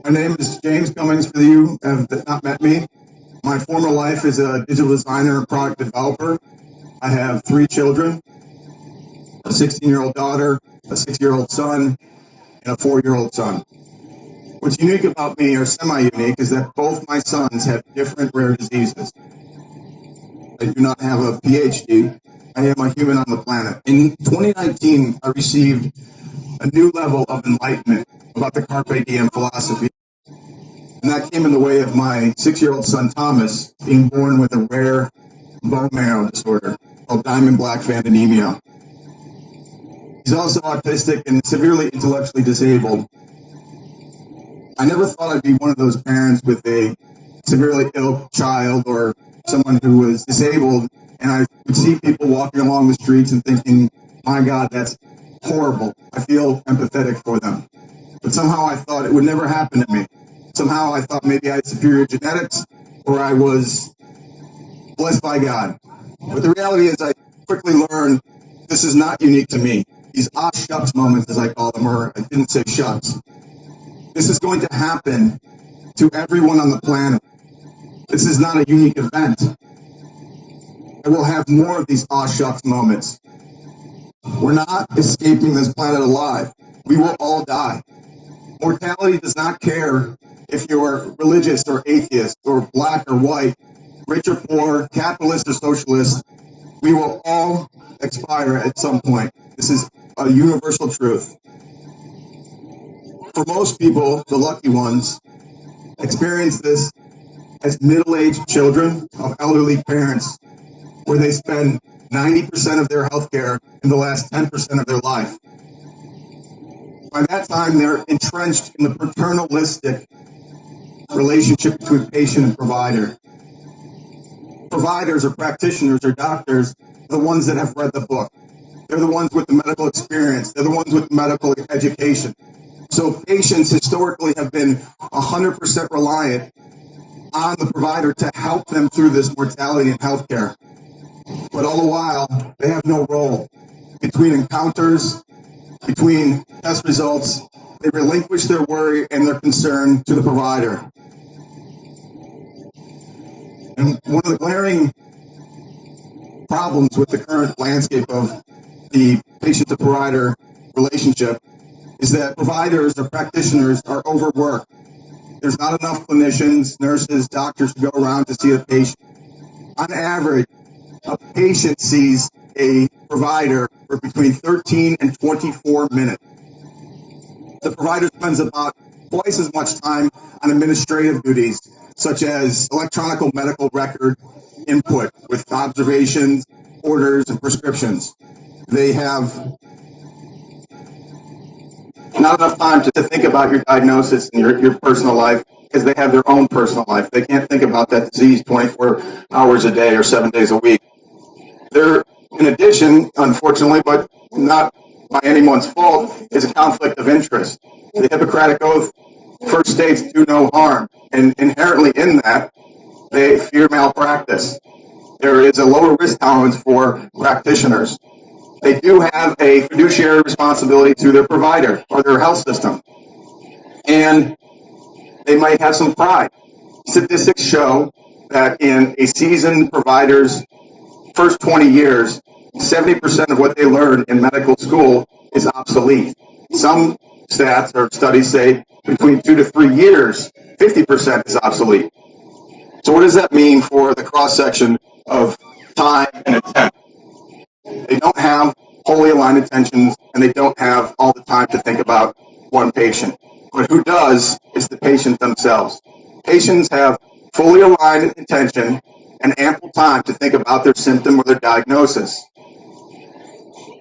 My name is James Cummings, for you who have not met me. My former life is a digital designer and product developer. I have 3 children, a 16-year-old daughter, a 6-year-old son, and a 4-year-old son. What's unique about me, or semi-unique, is that both my sons have different rare diseases. I do not have a PhD. I am a human on the planet. In 2019, I received a new level of enlightenment about the Carpe Diem philosophy. And that came in the way of my 6-year-old son, Thomas, being born with a rare bone marrow disorder called diamond black fan anemia. He's also autistic and severely intellectually disabled. I never thought I'd be one of those parents with a severely ill child or someone who was disabled, and I would see people walking along the streets and thinking, my God, that's horrible. I feel empathetic for them. But somehow I thought it would never happen to me. Somehow I thought maybe I had superior genetics or I was blessed by God. But the reality is I quickly learned this is not unique to me. These shucks moments, as I call them, or I didn't say shucks. This is going to happen to everyone on the planet. This is not a unique event. I will have more of these shucks moments. We're not escaping this planet alive. We will all die. Mortality does not care if you're religious or atheist or black or white, rich or poor, capitalist or socialist. We will all expire at some point. This is a universal truth. For most people, the lucky ones, experience this as middle-aged children of elderly parents, where they spend 90% of their health care in the last 10% of their life. By that time, they're entrenched in the paternalistic relationship between patient and provider. Providers or practitioners or doctors are the ones that have read the book. They're the ones with the medical experience. They're the ones with medical education. So patients historically have been 100% reliant on the provider to help them through this mortality in healthcare. But all the while, they have no role. Between encounters, between test results, they relinquish their worry and their concern to the provider. And one of the glaring problems with the current landscape of the patient-to-provider relationship is that providers or practitioners are overworked. There's not enough clinicians, nurses, doctors to go around to see a patient. On average, a patient sees a provider for between 13 and 24 minutes. The provider spends about twice as much time on administrative duties, such as electronic medical record input with observations, orders, and prescriptions. They have not enough time to think about your diagnosis and your personal life because they have their own personal life. They can't think about that disease 24 hours a day or 7 days a week. There, in addition, unfortunately, but not by anyone's fault, is a conflict of interest. The Hippocratic Oath first states do no harm, and inherently in that, they fear malpractice. There is a lower risk tolerance for practitioners. They do have a fiduciary responsibility to their provider or their health system, and they might have some pride. Statistics show that in a seasoned provider's first 20 years, 70% of what they learn in medical school is obsolete. Some stats or studies say between 2 to 3 years, 50% is obsolete. So what does that mean for the cross-section of time and intent? They don't have wholly aligned attentions, and they don't have all the time to think about one patient. But who does is the patient themselves. Patients have fully aligned attention and ample time to think about their symptom or their diagnosis.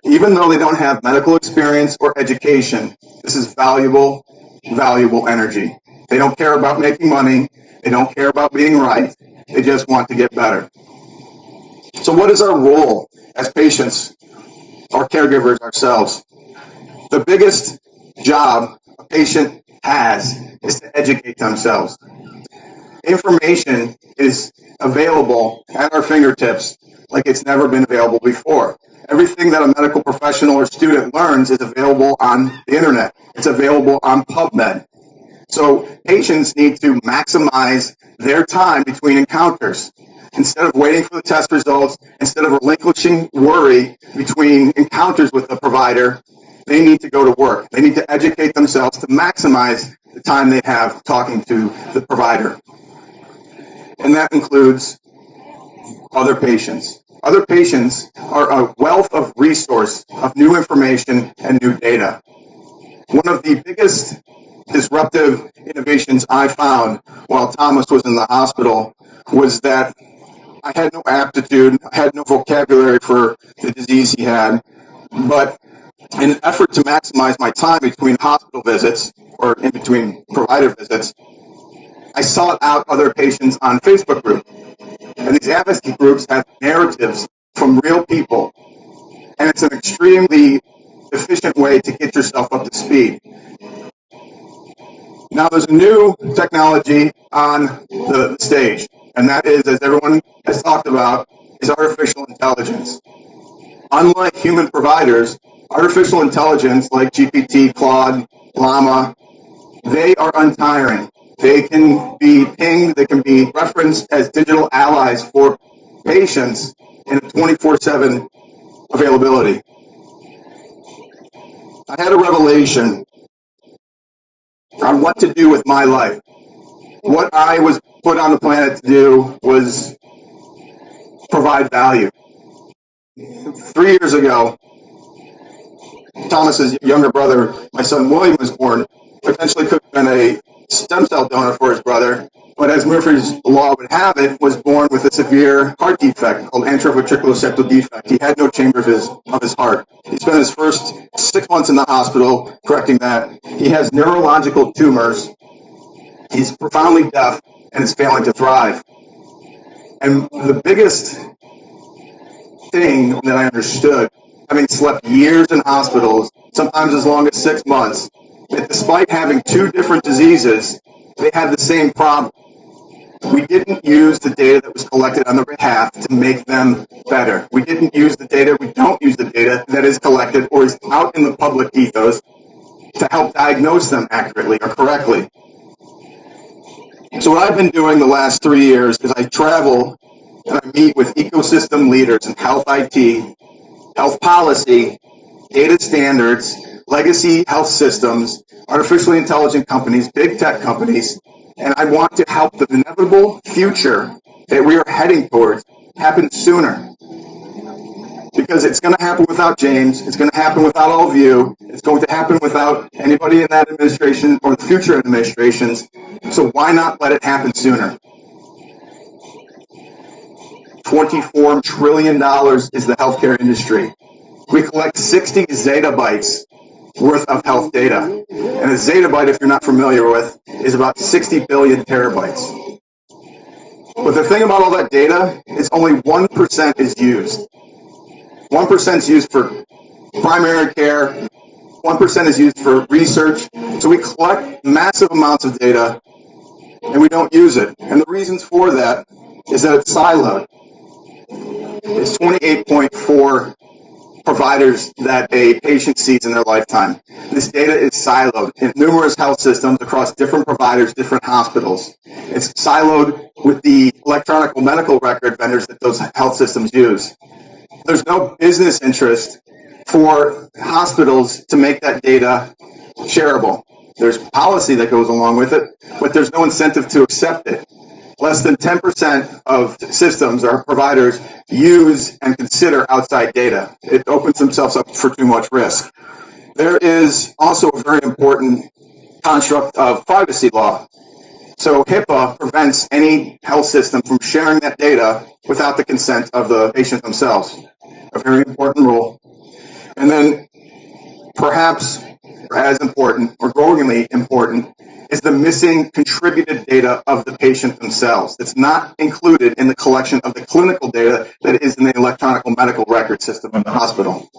Even though they don't have medical experience or education, this is valuable energy. They don't care about making money. They don't care about being right. They just want to get better. So what is our role as patients or caregivers ourselves? The biggest job a patient has is to educate themselves. Information is available at our fingertips like it's never been available before. Everything that a medical professional or student learns is available on the internet. It's available on PubMed. So patients need to maximize their time between encounters. Instead of waiting for the test results, instead of relinquishing worry between encounters with the provider, they need to go to work. They need to educate themselves to maximize the time they have talking to the provider. And that includes other patients. Other patients are a wealth of resource of new information and new data. One of the biggest disruptive innovations I found while Thomas was in the hospital was that I had no aptitude, I had no vocabulary for the disease he had, but in an effort to maximize my time between hospital visits or in between provider visits, I sought out other patients on Facebook groups. And these advocacy groups have narratives from real people, and it's an extremely efficient way to get yourself up to speed. Now, there's a new technology on the stage, and that is, as everyone has talked about, is artificial intelligence. Unlike human providers, artificial intelligence like GPT, Claude, Llama, they are untiring. They can be pinged, they can be referenced as digital allies for patients in a 24/7 availability. I had a revelation on what to do with my life. What I was put on the planet to do was provide value. 3 years ago, Thomas's younger brother, my son William, was born. Potentially could have been a stem cell donor for his brother, but as Murphy's Law would have it, was born with a severe heart defect called atrioventricular septal defect. He had no chamber of his heart. He spent his first 6 months in the hospital correcting that. He has neurological tumors. He's profoundly deaf and is failing to thrive. And the biggest thing that I understood, having slept years in hospitals, sometimes as long as 6 months, that despite having two different diseases, they had the same problem. We didn't use the data that was collected on their behalf to make them better. We didn't use the data, we don't use the data that is collected or is out in the public ethos to help diagnose them accurately or correctly. So what I've been doing the last 3 years is I travel and I meet with ecosystem leaders in health IT, health policy, data standards, legacy health systems, artificially intelligent companies, big tech companies, and I want to help the inevitable future that we are heading towards happen sooner. Because it's going to happen without James, it's going to happen without all of you, it's going to happen without anybody in that administration or the future administrations, so why not let it happen sooner? $24 trillion is the healthcare industry. We collect 60 zettabytes worth of health data. And a zettabyte, if you're not familiar with, is about 60 billion terabytes. But the thing about all that data is only 1% is used. 1% is used for primary care, 1% is used for research. So we collect massive amounts of data and we don't use it. And the reasons for that is that it's siloed. It's 28.4 providers that a patient sees in their lifetime. This data is siloed in numerous health systems across different providers, different hospitals. It's siloed with the electronic medical record vendors that those health systems use. There's no business interest for hospitals to make that data shareable. There's policy that goes along with it, but there's no incentive to accept it. Less than 10% of systems or providers use and consider outside data. It opens themselves up for too much risk. There is also a very important construct of privacy law. So HIPAA prevents any health system from sharing that data without the consent of the patient themselves. A very important rule. And then perhaps as important or growingly important is the missing contributed data of the patient themselves. That's not included in the collection of the clinical data that is in the electronic medical record system of the hospital.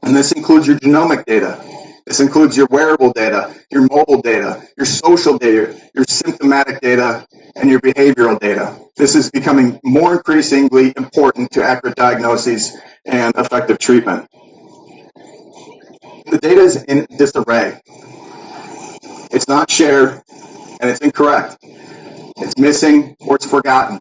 And this includes your genomic data. This includes your wearable data, your mobile data, your social data, your symptomatic data, and your behavioral data. This is becoming more increasingly important to accurate diagnoses and effective treatment. The data is in disarray. It's not shared. and it's incorrect. It's missing or it's forgotten.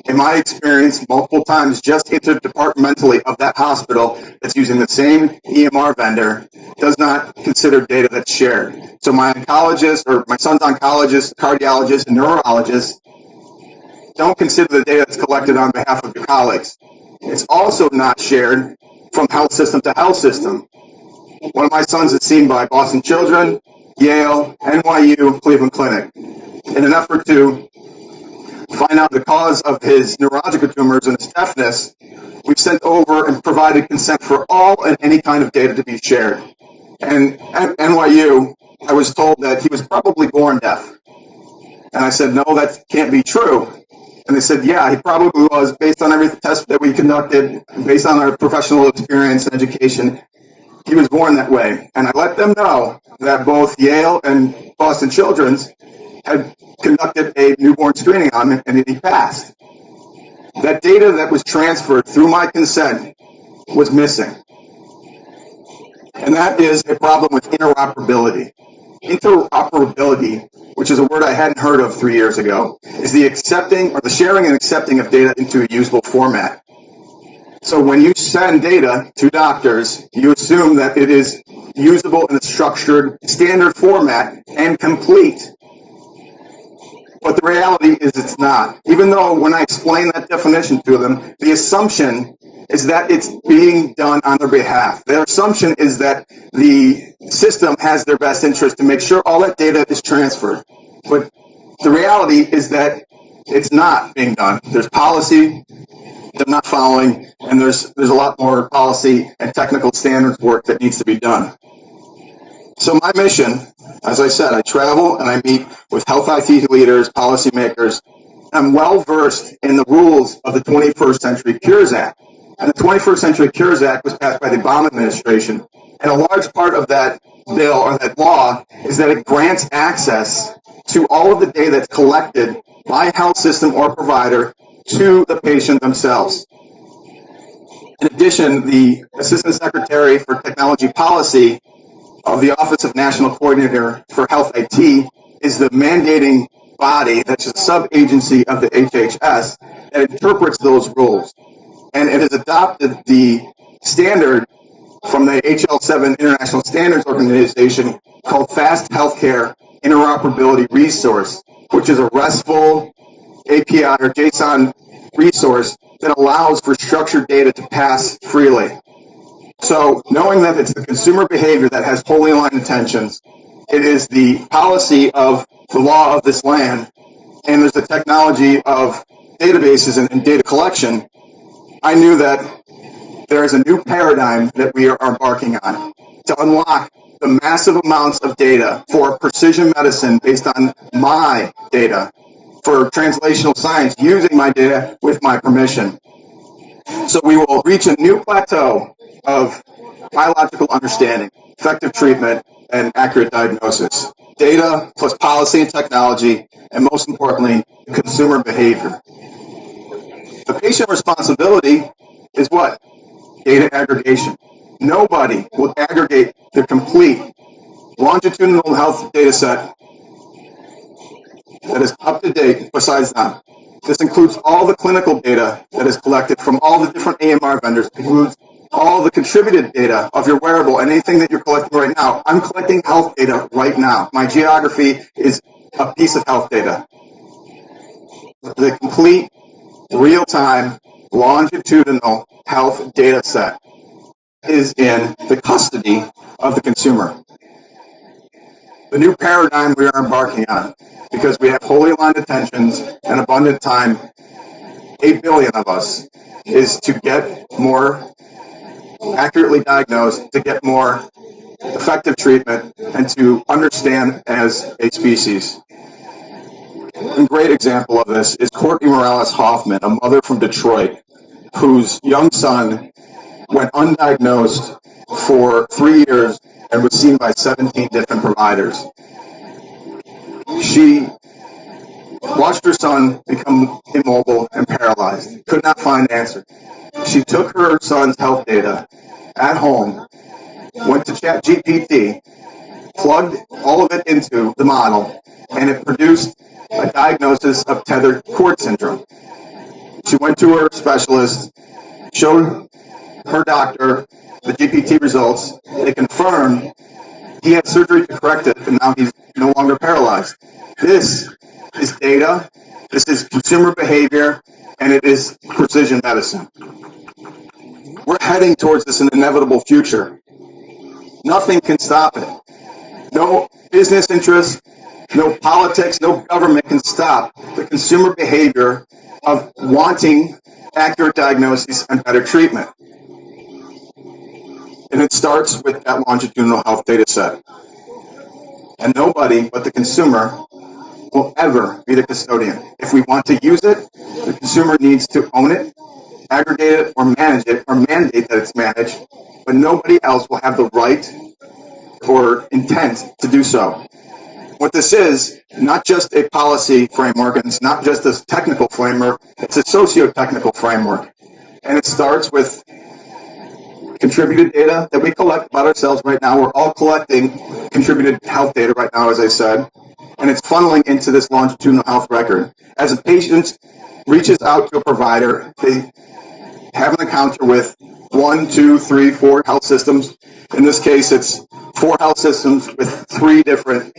In my experience, multiple times, just interdepartmentally of that hospital that's using the same EMR vendor does not consider data that's shared. So my oncologist, or my son's oncologist, cardiologist, and neurologist don't consider the data that's collected on behalf of your colleagues. It's also not shared from health system to health system. One of my sons is seen by Boston Children, Yale, NYU, Cleveland Clinic. In an effort to find out the cause of his neurological tumors and his deafness, we've sent over and provided consent for all and any kind of data to be shared. And at NYU, I was told that he was probably born deaf. And I said, no, that can't be true. And they said, yeah, he probably was, based on every test that we conducted, based on our professional experience and education. He was born that way. And I let them know that both Yale and Boston Children's had conducted a newborn screening on him, and he passed. That data that was transferred through my consent was missing. And that is a problem with interoperability. Interoperability, which is a word I hadn't heard of 3 years ago, is the accepting or the sharing and accepting of data into a usable format. So when you send data to doctors, you assume that it is usable in a structured, standard format and complete. But the reality is it's not. Even though when I explain that definition to them, the assumption is that it's being done on their behalf. Their assumption is that the system has their best interest to make sure all that data is transferred. But the reality is that it's not being done. There's policy they're not following, and there's a lot more policy and technical standards work that needs to be done. So my mission, as I said, I travel and I meet with health IT leaders, policymakers. I'm well versed in the rules of the 21st Century Cures Act. And the 21st Century Cures Act was passed by the Obama administration. And a large part of that bill or that law is that it grants access to all of the data that's collected by a health system or provider to the patient themselves. In addition, the Assistant Secretary for Technology Policy of the Office of National Coordinator for Health IT is the mandating body, that's a sub-agency of the HHS, that interprets those rules. And it has adopted the standard from the HL7 International Standards Organization called Fast Healthcare Interoperability Resource, which is a RESTful API or JSON resource that allows for structured data to pass freely. So knowing that it's the consumer behavior that has wholly aligned intentions, it is the policy of the law of this land, and there's the technology of databases and data collection, I knew that there is a new paradigm that we are embarking on to unlock the massive amounts of data for precision medicine based on my data, for translational science using my data with my permission. So we will reach a new plateau of biological understanding, effective treatment, and accurate diagnosis. Data plus policy and technology, and most importantly, consumer behavior. The patient responsibility is what? Data aggregation. Nobody will aggregate the complete longitudinal health data set that is up to date besides them. This includes all the clinical data that is collected from all the different AMR vendors. It includes all the contributed data of your wearable and anything that you're collecting right now. I'm collecting health data right now. My geography is a piece of health data. The complete, real-time, longitudinal health data set is in the custody of the consumer. The new paradigm we are embarking on, because we have wholly aligned attentions and abundant time, 8 billion of us, is to get more accurately diagnosed, to get more effective treatment, and to understand as a species. A great example of this is Courtney Morales Hoffman, a mother from Detroit, whose young son went undiagnosed for 3 years and was seen by 17 different providers. She watched her son become immobile and paralyzed, could not find an answer. She took her son's health data at home, went to ChatGPT, plugged all of it into the model, and it produced a diagnosis of tethered cord syndrome. She went to her specialist, showed her doctor the GPT results. They confirmed he had surgery to correct it, and now he's no longer paralyzed. This is data, this is consumer behavior, and it is precision medicine. We're heading towards this inevitable future. Nothing can stop it. No business interest, no politics, no government can stop the consumer behavior of wanting accurate diagnoses and better treatment. And it starts with that longitudinal health data set. And nobody but the consumer will ever be the custodian. If we want to use it, the consumer needs to own it, aggregate it, or manage it, or mandate that it's managed, but nobody else will have the right or intent to do so. What this is, not just a policy framework, and it's not just a technical framework, it's a socio-technical framework. And it starts with contributed data that we collect about ourselves right now. We're all collecting contributed health data right now, as I said, and it's funneling into this longitudinal health record. As a patient reaches out to a provider, they have an encounter with 1, 2, 3, 4 health systems. In this case, it's 4 health systems with 3 different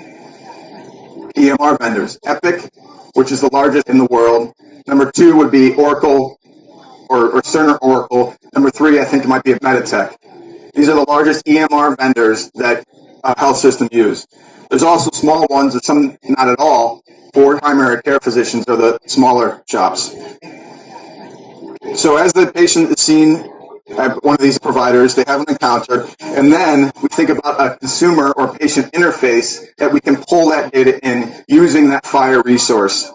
EMR vendors. Epic, which is the largest in the world. Number 2 would be Oracle, or Cerner Oracle. Number 3, I think it might be Meditech. These are the largest EMR vendors that health systems use. There's also small ones, or some not at all, for primary care physicians or the smaller shops. So as the patient is seen at one of these providers, they have an encounter, and then we think about a consumer or patient interface that we can pull that data in using that FHIR resource.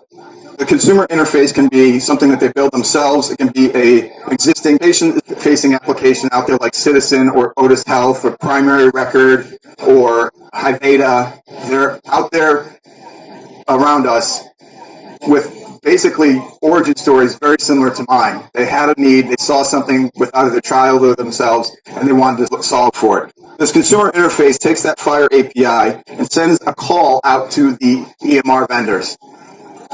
The consumer interface can be something that they build themselves. It can be an existing patient-facing application out there like Citizen or Otis Health or Primary Record or Hiveda. They're out there around us with basically origin stories very similar to mine. They had a need, they saw something with either their child or themselves, and they wanted to solve for it. This consumer interface takes that FHIR API and sends a call out to the EMR vendors.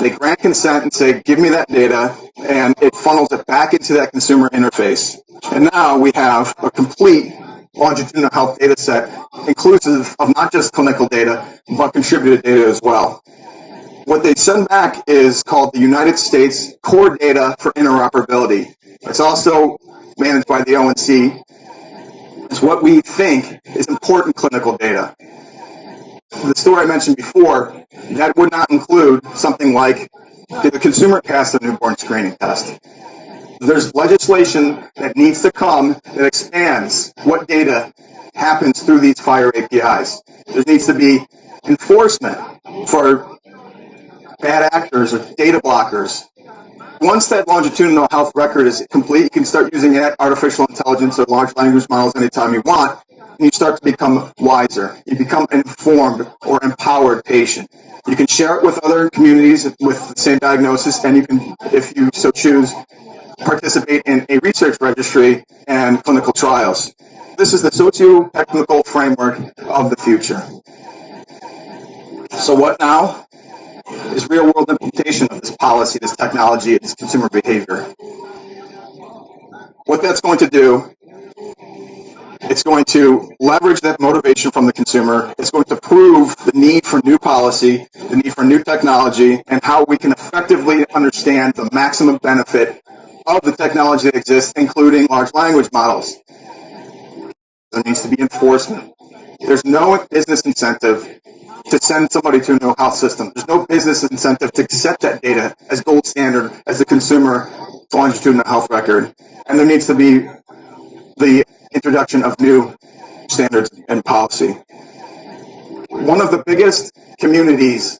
They grant consent and say, give me that data, and it funnels it back into that consumer interface. And now we have a complete longitudinal health data set, inclusive of not just clinical data, but contributed data as well. What they send back is called the United States Core Data for Interoperability. It's also managed by the ONC. It's what we think is important clinical data. The story I mentioned before, that would not include something like, did the consumer pass the newborn screening test? There's legislation that needs to come that expands what data happens through these FHIR APIs. There needs to be enforcement for bad actors or data blockers. Once that longitudinal health record is complete, you can start using artificial intelligence or large language models anytime you want, and you start to become wiser. You become an informed or empowered patient. You can share it with other communities with the same diagnosis, and you can, if you so choose, participate in a research registry and clinical trials. This is the socio-technical framework of the future. So what now? Is real-world implementation of this policy, this technology, this consumer behavior. What that's going to do, it's going to leverage that motivation from the consumer. It's going to prove the need for new policy, the need for new technology, and how we can effectively understand the maximum benefit of the technology that exists, including large language models. There needs to be enforcement. There's no business incentive to send somebody to a no health system. There's no business incentive to accept that data as gold standard as the consumer longitudinal health record. And there needs to be the introduction of new standards and policy. One of the biggest communities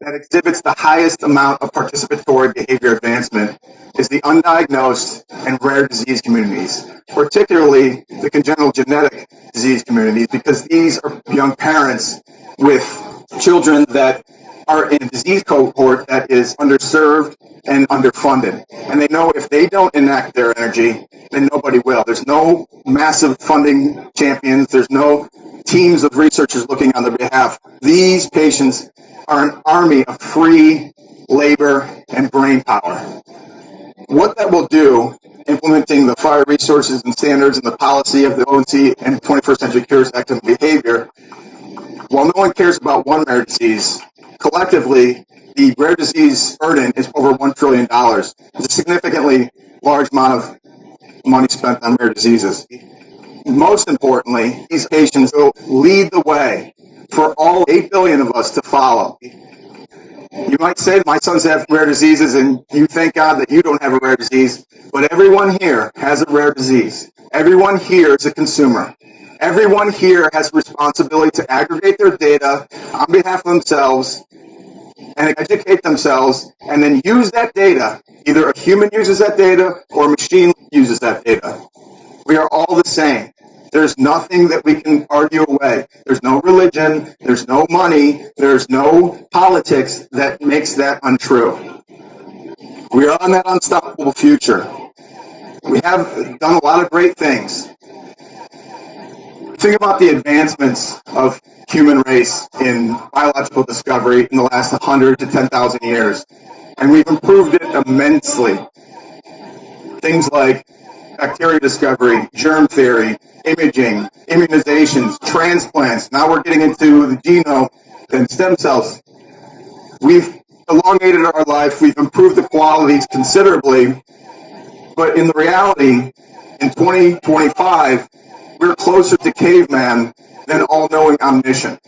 that exhibits the highest amount of participatory behavior advancement is the undiagnosed and rare disease communities, particularly the congenital genetic disease communities, because these are young parents with children that are in a disease cohort that is underserved and underfunded. And they know if they don't enact their energy, then nobody will. There's no massive funding champions. There's no teams of researchers looking on their behalf. These patients are an army of free labor and brain power. What that will do, implementing the FIRE resources and standards and the policy of the ONC and 21st Century Cures Act and behavior, while no one cares about one rare disease, collectively, the rare disease burden is over $1 trillion. It's a significantly large amount of money spent on rare diseases. Most importantly, these patients will lead the way for all 8 billion of us to follow. You might say, my sons have rare diseases, and you thank God that you don't have a rare disease, but everyone here has a rare disease. Everyone here is a consumer. Everyone here has a responsibility to aggregate their data on behalf of themselves and educate themselves, and then use that data. Either a human uses that data or a machine uses that data. We are all the same. There's nothing that we can argue away. There's no religion, there's no money, there's no politics that makes that untrue. We are on that unstoppable future. We have done a lot of great things. Think about the advancements of human race in biological discovery in the last 100 to 10,000 years. And we've improved it immensely. Things like bacteria discovery, germ theory, imaging, immunizations, transplants. Now we're getting into the genome and stem cells. We've elongated our life. We've improved the qualities considerably. But in the reality, in 2025, we're closer to caveman than all-knowing omniscient.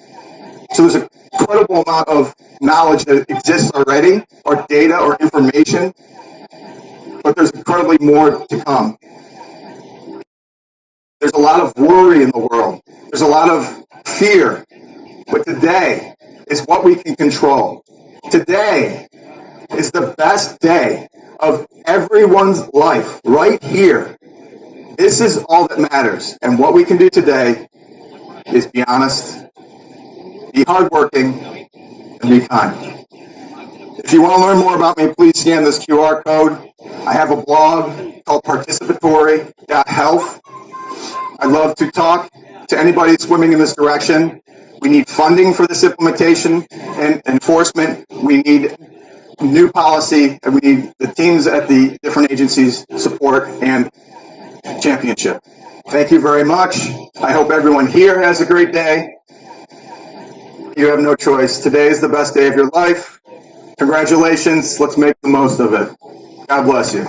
So there's an incredible amount of knowledge that exists already, or data or information, but there's incredibly more to come. There's a lot of worry in the world. There's a lot of fear. But today is what we can control. Today is the best day of everyone's life, right here. This is all that matters. And what we can do today is be honest, be hardworking, and be kind. If you want to learn more about me, please scan this QR code. I have a blog called participatory.health. I'd love to talk to anybody swimming in this direction. We need funding for this implementation and enforcement. We need new policy, and we need the teams at the different agencies support and championship. Thank you very much. I hope everyone here has a great day. You have no choice. Today is the best day of your life. Congratulations. Let's make the most of it. God bless you.